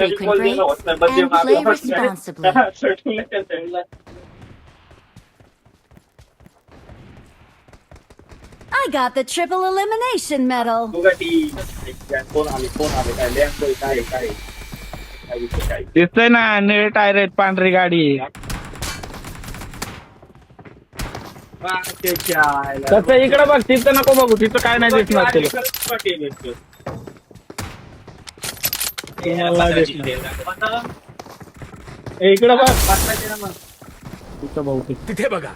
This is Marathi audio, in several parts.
frequent breaks, and play responsibly. I got the triple elimination medal. दिसतंय ना निळे टायर आहेत पांढरी गाडी तसं इकडे बघ तिथं नको बघू तिथं काय नाही दिसणार तुला इकडे बघ तिथं बहुतेक तिथे बघा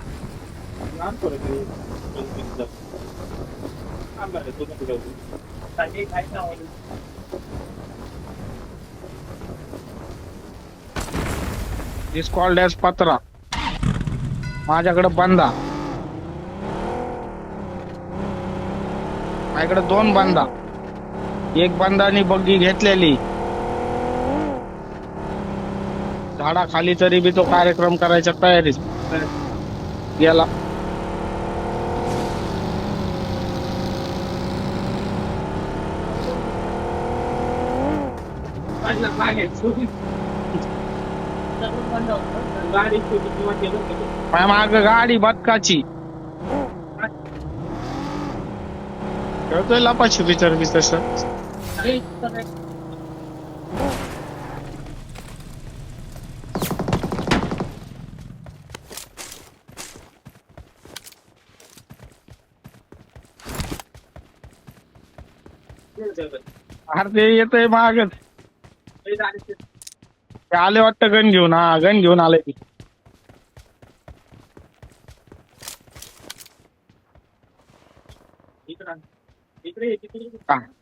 दिस कॉल्ड एज पत्रा माझ्याकडे बंदा माझ्याकडे 2 बंदा एक बंदानी बग्गी घेतलेली झाडाखाली तरी बी तो कार्यक्रम करायच्या तयारीत गेला माग गाडी बदकाची खेळतोय लपाछुपी चरबी तसं अरे ते येतय मागच ते आले वाटतं गन घेऊन हा गन घेऊन आले ती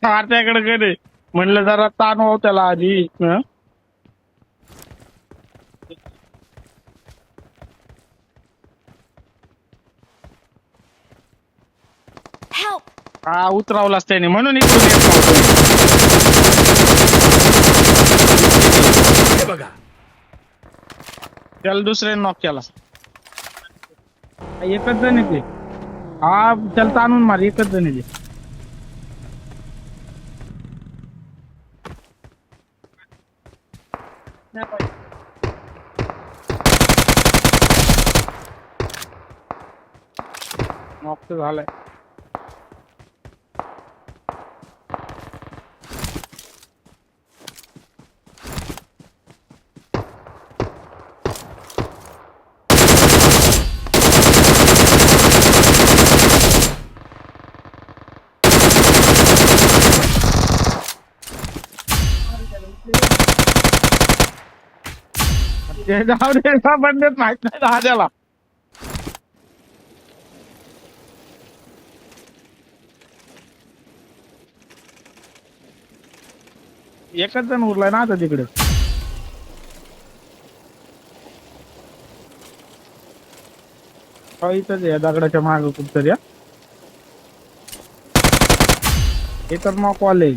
त्याकडे गन म्हणलं जरा ताण व्हाव त्याला आधी Help! हा उतरावलाच त्याने म्हणून इकडून येत नव्हतं तिथे बघा त्याला दुसऱ्याने नॉक केला एकच जण येते हा त्याला ताणून मार एकच जण येते नॉक तर झालाय जाऊ दे बंदेच माहित नाही राजाला एकच जण उरलाय ना आता तिकडे इथंच आहे दगडाच्या माग कुठतरी हे तर नॉक वाले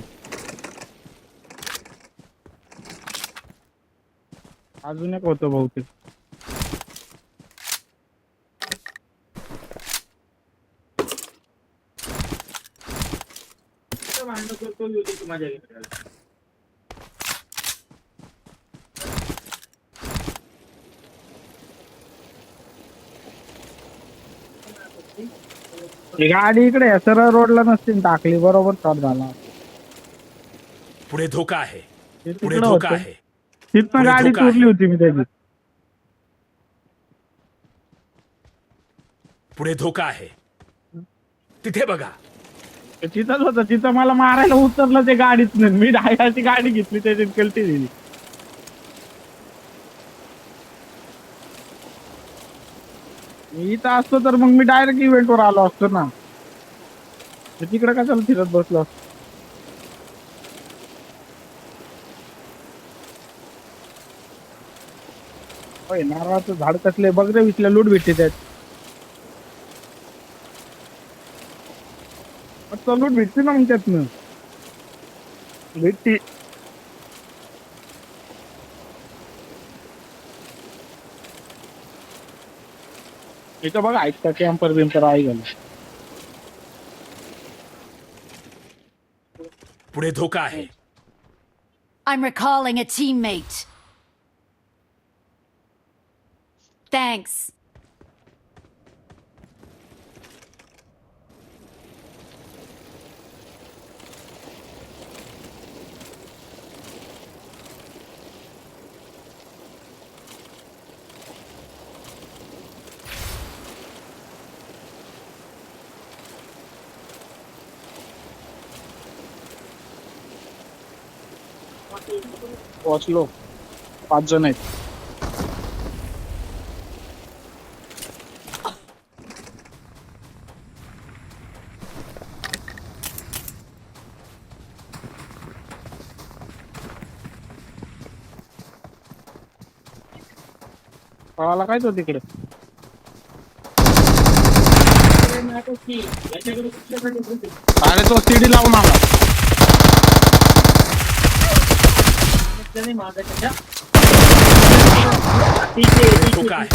अजून एक होतं बहुतेक ही गाडी इकडे सरळ रोडला नसतील टाकली बरोबर शॉट झाला पुढे धोका आहे ते पुढे तिकडं धोका होतं आहे तिथनं पुढे गाडी धोका आहे. चोरली होती मी त्याची पुढे धोका आहे तिथे बघा ते तिथंच होतं तिथं मला मारायला उतरलं ते गाडीत मी डायची गाडी घेतली त्याच्यात कल्टी दिली मी इथं असतो तर मग मी डायरेक्ट इव्हेंट वर आलो असतो ना तिकडे कशाला फिरत बसलो असतो होय नारळाचं झाड कसले बघ रे विकल्या लूट भेटते त्यात लूट भेटते ना मग त्यातनं भेटते इथं बघा ऐकता कॅम्पर बिम्पर आहे गेलं पुढे धोका आहे I'm recalling a teammate. Thanks. वाचलो 5 जण आहेत. पळाला काय तो तिकडे. अरे तो सीडी लावून आला. पुढे धोका आहे.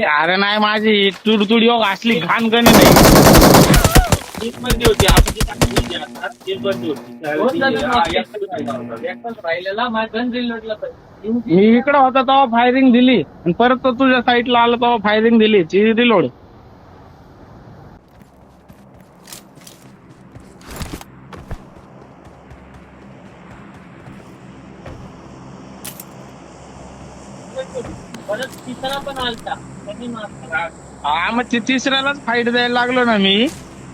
अरे नाही माझी तुडतुडी योग असली घाण गणी नाही. मी इकडे होता तेव्हा फायरिंग दिली आणि परत तो तुझ्या साईडला आला तेव्हा फायरिंग दिली. रिलोड. हा मग तिसऱ्यालाच फाईट द्यायला लागलो ना मी.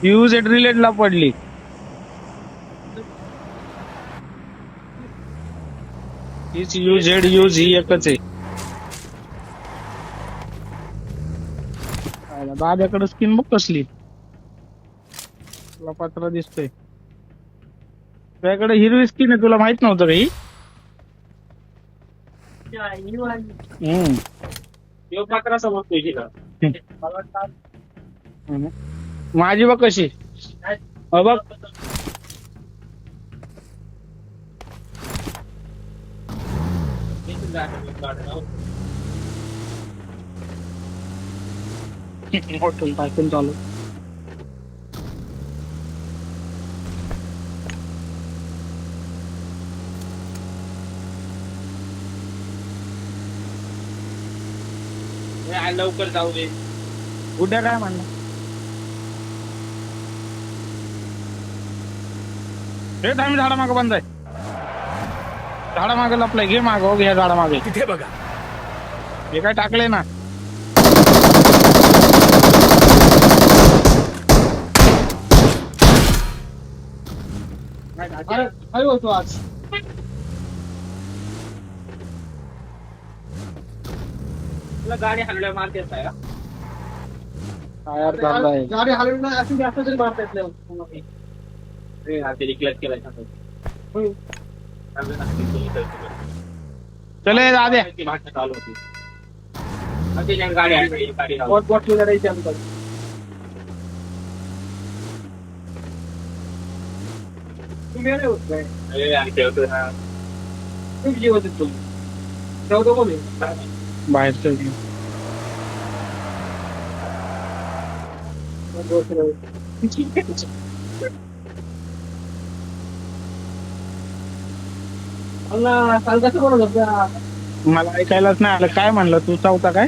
यूज एट रिलेटला पडली. हीच यूज एड यूज ही एकच आहे. दाद्याकडे स्किन बघ कसली. तुला पत्रा दिसतोय. तुझ्याकडे हिरवी स्किन आहे तुला माहित नव्हतं काही. माझी बघ कशी. बघ हॉटेल टाकून चालू. लवकर जाऊ दे. उद्या काय म्हणणं. हे आम्ही झाडा मागं बंद आहे. झाडा मागे लपलाय. घे माग. हो घ्या झाडा मागे. तिथे बघा. हे काय टाकले ना. काय होतो आज. गाडी हलवल्या मारते टायर चाललाय. गाडी हलवली नाही असून जास्त तरी मारता येत नाही. चले दादे. बाहेरचं मला ऐकायलाच नाही आलं. काय म्हणलं तू. चौथा काय.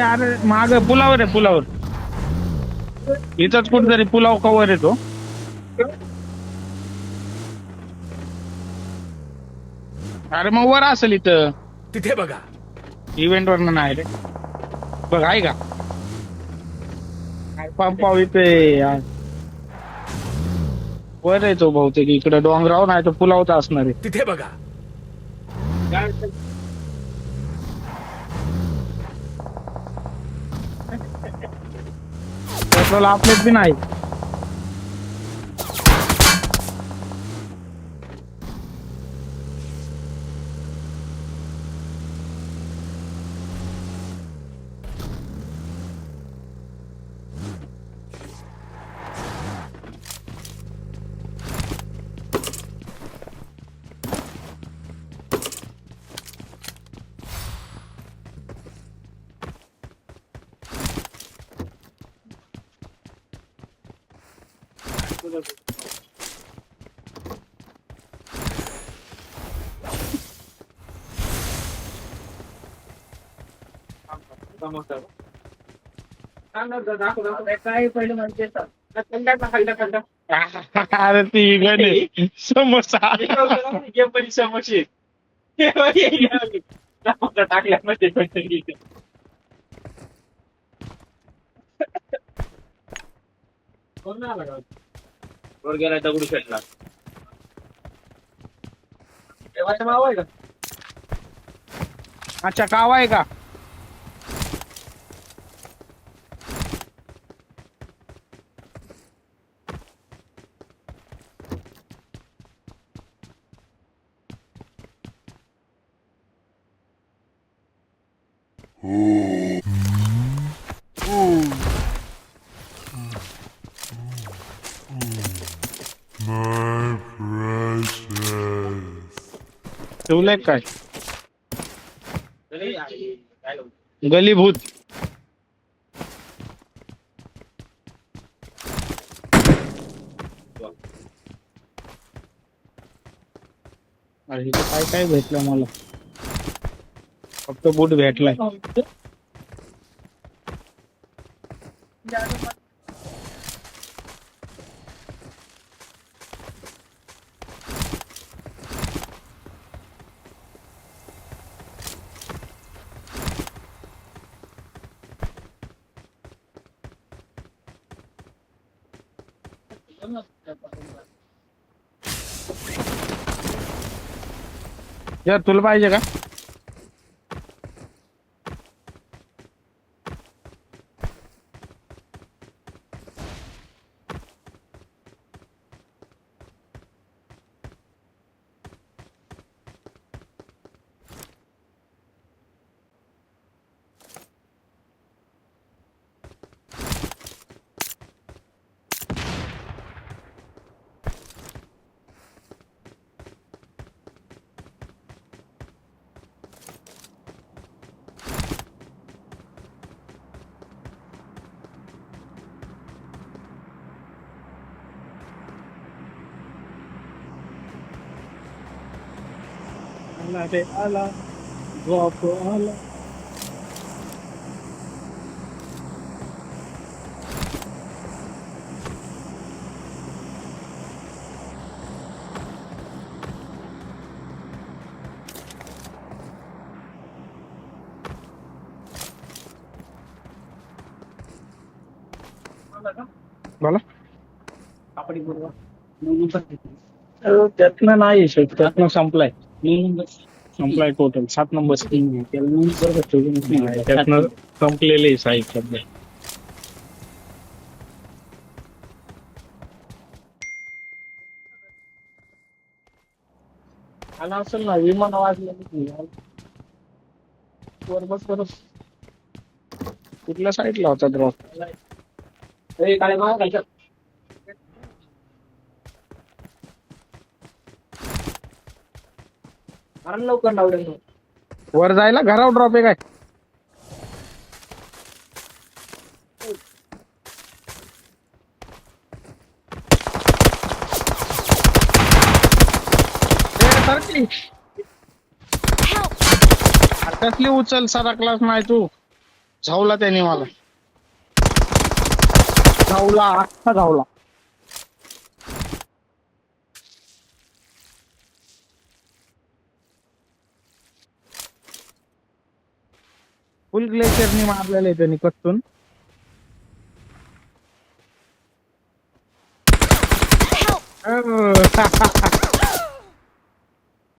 अरे माग पुलावर आहे. पुलावर इथंच कुठेतरी पुलाव कवर येतो. अरे मग वर असेल इथं. तिथे बघा. इव्हेंट वर नाही रे. बघ आहे का. पंपाव इथे वर येतो बहुतेक. इकडे डोंगरावर नाही तर पुलावता असणार आहे. तिथे बघा. पेट्रोल आपलेच बी नाही. काय पहिलं म्हणजे अरे ती गणे समोसा समोसे टाकल्यामध्ये कोण आला का वर गेला दगडू शेटला तेव्हाचं नाव आहे का अच्छा कावा आहे का ठेवलंय काय गलीभूत अरे इथं काय काय भेटलं मला फक्त बूट भेटलाय यार तुला पाहिजे का आला रे आला ड्रॉप आला बोला त्यातनं नाही शेट त्यातनं संपलाय संपलाय टोटल 7 नंबर त्यातनं संपलेले साईड सध्या आला असेल ना विमान वाजलं वर बस बरं कुठल्या साईडला होता ड्रॉप काळे माग घालतात कारण लवकर लावलं वर जायला घरावर ड्रॉप आहे काय सरकली कसली उचल सरकलाच नाही तू झावला त्याने मला धावला अख्खा धावला फुल ग्लेशियरनी मारलेलं आहे त्यांनी कट्टून Help!